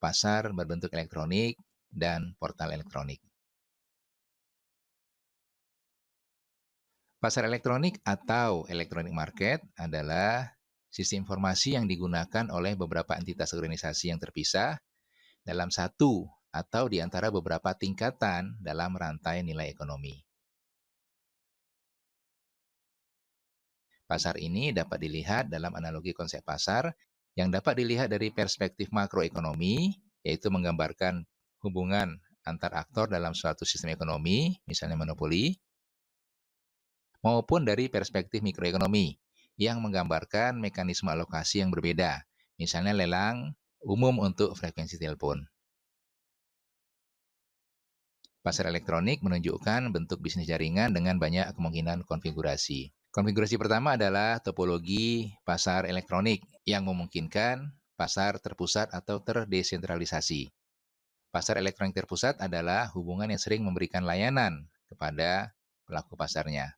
pasar berbentuk elektronik, dan portal elektronik. Pasar elektronik atau electronic market adalah sistem informasi yang digunakan oleh beberapa entitas organisasi yang terpisah dalam satu atau di antara beberapa tingkatan dalam rantai nilai ekonomi. Pasar ini dapat dilihat dalam analogi konsep pasar yang dapat dilihat dari perspektif makroekonomi, yaitu menggambarkan hubungan antar aktor dalam suatu sistem ekonomi, misalnya monopoli, maupun dari perspektif mikroekonomi yang menggambarkan mekanisme alokasi yang berbeda, misalnya lelang umum untuk frekuensi telepon. Pasar elektronik menunjukkan bentuk bisnis jaringan dengan banyak kemungkinan konfigurasi. Konfigurasi pertama adalah topologi pasar elektronik yang memungkinkan pasar terpusat atau terdesentralisasi. Pasar elektronik terpusat adalah hubungan yang sering memberikan layanan kepada pelaku pasarnya.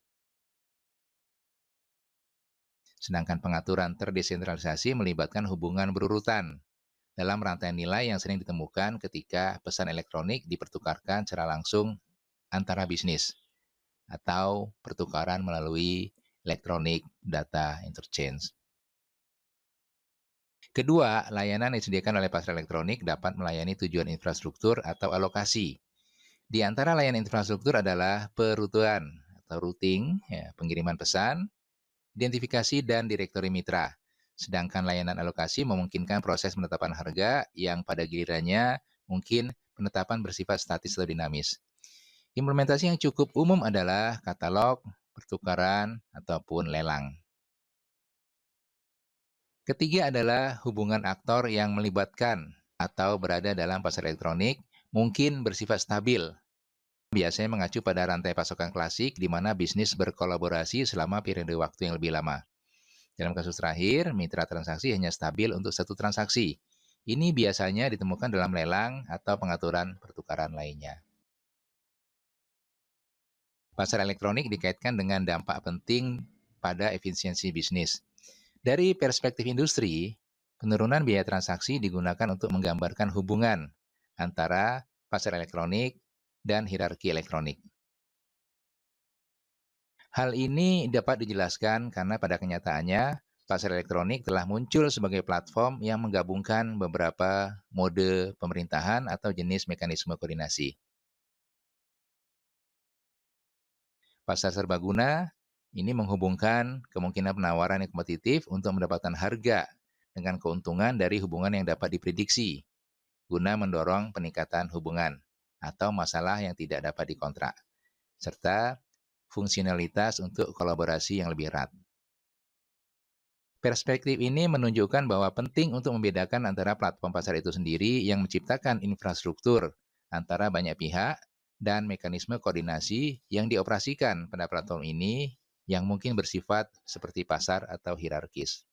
Sedangkan pengaturan terdesentralisasi melibatkan hubungan berurutan dalam rantai nilai yang sering ditemukan ketika pesan elektronik dipertukarkan secara langsung antara bisnis atau pertukaran melalui electronic data interchange. Kedua, layanan yang disediakan oleh pasar elektronik dapat melayani tujuan infrastruktur atau alokasi. Di antara layanan infrastruktur adalah peruntutan atau routing, pengiriman pesan, identifikasi dan direktori mitra. Sedangkan layanan alokasi memungkinkan proses penetapan harga yang pada gilirannya mungkin penetapan bersifat statis atau dinamis. Implementasi yang cukup umum adalah katalog, pertukaran, ataupun lelang. Ketiga adalah hubungan aktor yang melibatkan atau berada dalam pasar elektronik mungkin bersifat stabil. Biasanya mengacu pada rantai pasokan klasik di mana bisnis berkolaborasi selama periode waktu yang lebih lama. Dalam kasus terakhir, mitra transaksi hanya stabil untuk satu transaksi. Ini biasanya ditemukan dalam lelang atau pengaturan pertukaran lainnya. Pasar elektronik dikaitkan dengan dampak penting pada efisiensi bisnis. Dari perspektif industri, penurunan biaya transaksi digunakan untuk menggambarkan hubungan antara pasar elektronik dan hierarki elektronik. Hal ini dapat dijelaskan karena pada kenyataannya, pasar elektronik telah muncul sebagai platform yang menggabungkan beberapa mode pemerintahan atau jenis mekanisme koordinasi. Pasar serbaguna ini menghubungkan kemungkinan penawaran yang kompetitif untuk mendapatkan harga dengan keuntungan dari hubungan yang dapat diprediksi, guna mendorong peningkatan hubungan atau masalah yang tidak dapat dikontrak, serta fungsionalitas untuk kolaborasi yang lebih erat. Perspektif ini menunjukkan bahwa penting untuk membedakan antara platform pasar itu sendiri yang menciptakan infrastruktur antara banyak pihak dan mekanisme koordinasi yang dioperasikan pada platform ini yang mungkin bersifat seperti pasar atau hierarkis.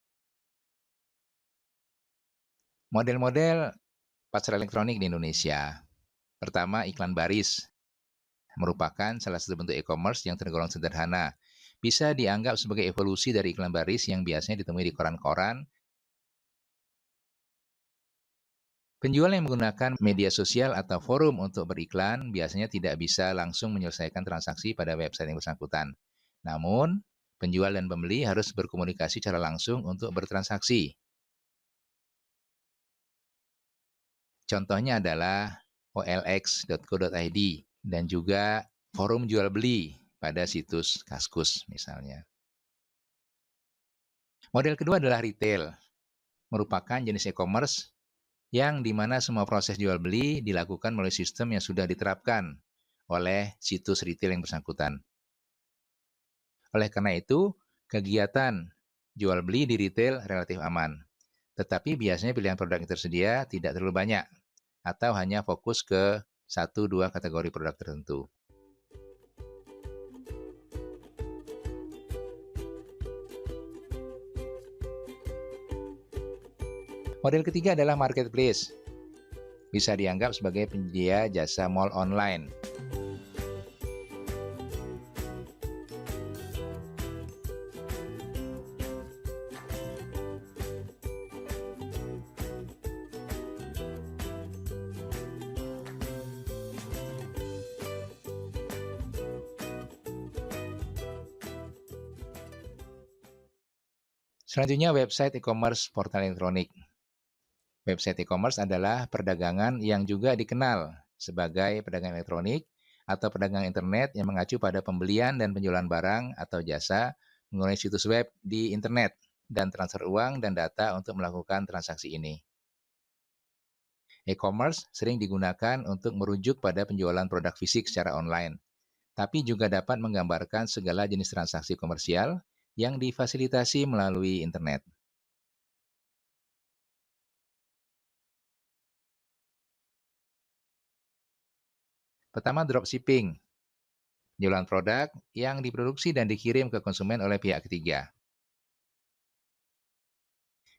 Model-model pasar elektronik di Indonesia. Pertama, iklan baris. Merupakan salah satu bentuk e-commerce yang tergolong sederhana. Bisa dianggap sebagai evolusi dari iklan baris yang biasanya ditemui di koran-koran. Penjual yang menggunakan media sosial atau forum untuk beriklan biasanya tidak bisa langsung menyelesaikan transaksi pada website yang bersangkutan. Namun, penjual dan pembeli harus berkomunikasi secara langsung untuk bertransaksi. Contohnya adalah olx.co.id dan juga forum jual beli pada situs Kaskus misalnya. Model kedua adalah retail, merupakan jenis e-commerce yang di mana semua proses jual beli dilakukan melalui sistem yang sudah diterapkan oleh situs retail yang bersangkutan. Oleh karena itu, kegiatan jual beli di retail relatif aman. Tetapi biasanya pilihan produk yang tersedia tidak terlalu banyak atau hanya fokus ke 1-2 kategori produk tertentu. Model ketiga adalah marketplace. Bisa dianggap sebagai penyedia jasa mall online. Selanjutnya, website e-commerce portal elektronik. Website e-commerce adalah perdagangan yang juga dikenal sebagai pedagang elektronik atau pedagang internet yang mengacu pada pembelian dan penjualan barang atau jasa menggunakan situs web di internet dan transfer uang dan data untuk melakukan transaksi ini. E-commerce sering digunakan untuk merujuk pada penjualan produk fisik secara online, tapi juga dapat menggambarkan segala jenis transaksi komersial yang difasilitasi melalui internet. Pertama, dropshipping. Jualan produk yang diproduksi dan dikirim ke konsumen oleh pihak ketiga.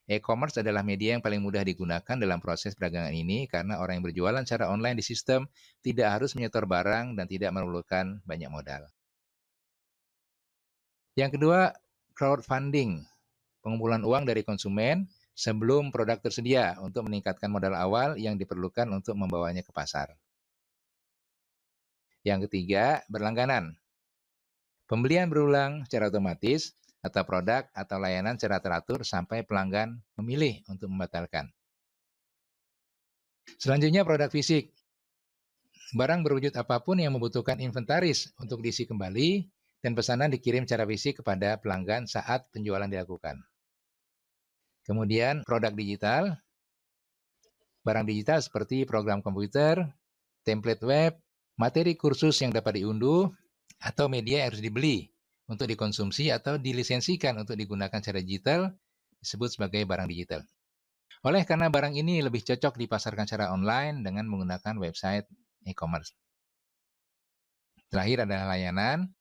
E-commerce adalah media yang paling mudah digunakan dalam proses perdagangan ini karena orang yang berjualan secara online di sistem tidak harus menyetor barang dan tidak memerlukan banyak modal. Yang kedua, crowdfunding. Pengumpulan uang dari konsumen sebelum produk tersedia untuk meningkatkan modal awal yang diperlukan untuk membawanya ke pasar. Yang ketiga, berlangganan. Pembelian berulang secara otomatis atau produk atau layanan secara teratur sampai pelanggan memilih untuk membatalkan. Selanjutnya, produk fisik. Barang berwujud apapun yang membutuhkan inventaris untuk diisi kembali dan pesanan dikirim secara fisik kepada pelanggan saat penjualan dilakukan. Kemudian, produk digital. Barang digital seperti program komputer, template web, materi kursus yang dapat diunduh, atau media yang harus dibeli untuk dikonsumsi atau dilisensikan untuk digunakan secara digital disebut sebagai barang digital. Oleh karena barang ini lebih cocok dipasarkan secara online dengan menggunakan website e-commerce. Terakhir adalah layanan.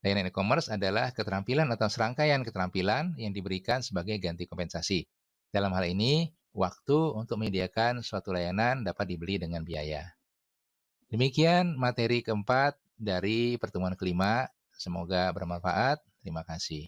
Layanan e-commerce adalah keterampilan atau serangkaian keterampilan yang diberikan sebagai ganti kompensasi. Dalam hal ini, waktu untuk menyediakan suatu layanan dapat dibeli dengan biaya. Demikian materi keempat dari pertemuan kelima. Semoga bermanfaat. Terima kasih.